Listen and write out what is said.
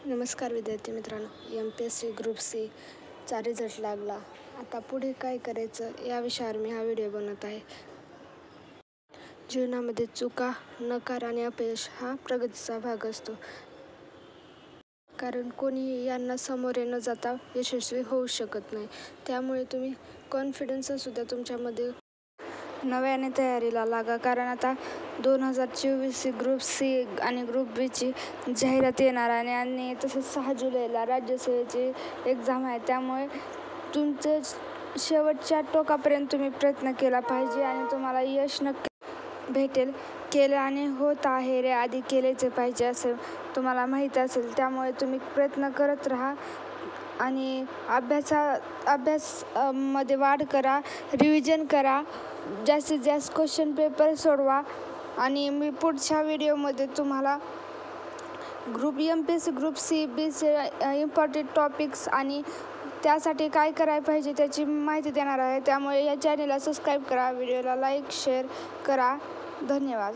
नमस्कार विद्यार्थी मित्रांनो, MPSC ग्रुप सी चा रिझल्ट लागला. आता पुढे काय करायचं या विषयावर मी हा व्हिडिओ बनवत आहे. जीवनामध्ये चुका, नकार आणि अपयश हा प्रगतीचा भाग असतो. कारण कोणीही यांना सामोरे न जाता यशस्वी होऊ शकत नाही. त्यामुळे तुम्ही कॉन्फिडन्स असू द्या तुमच्यामध्ये, नव्याने तयारीला लागा. कारण आता 2024 ग्रुप सी आणि ग्रुप बीची जाहिरात येणार आहे आणि तसेच 6 जुलैला राज्यसेवेची एक्झाम आहे. त्यामुळे तुमचं शेवटच्या टोकापर्यंत तुम्ही प्रयत्न केला पाहिजे आणि तुम्हाला यश नक्की भेटेल. केलं आणि होत आहे रे आधी केलेचे पाहिजे असं तुम्हाला माहीत असेल. त्यामुळे तुम्ही प्रयत्न करत राहा आणि अभ्यासामध्ये वाढ करा, रिव्हिजन करा, जास्तीत जास्त क्वेश्चन पेपर सोडवा. आणि मी पुढच्या व्हिडिओमध्ये तुम्हाला MPSC ग्रुप सी बीचे इम्पॉर्टंट टॉपिक्स आणि त्यासाठी काय करायला पाहिजे त्याची माहिती देणार आहे. त्यामुळे या चॅनेलला सबस्क्राईब करा, व्हिडिओला लाईक शेअर करा. धन्यवाद.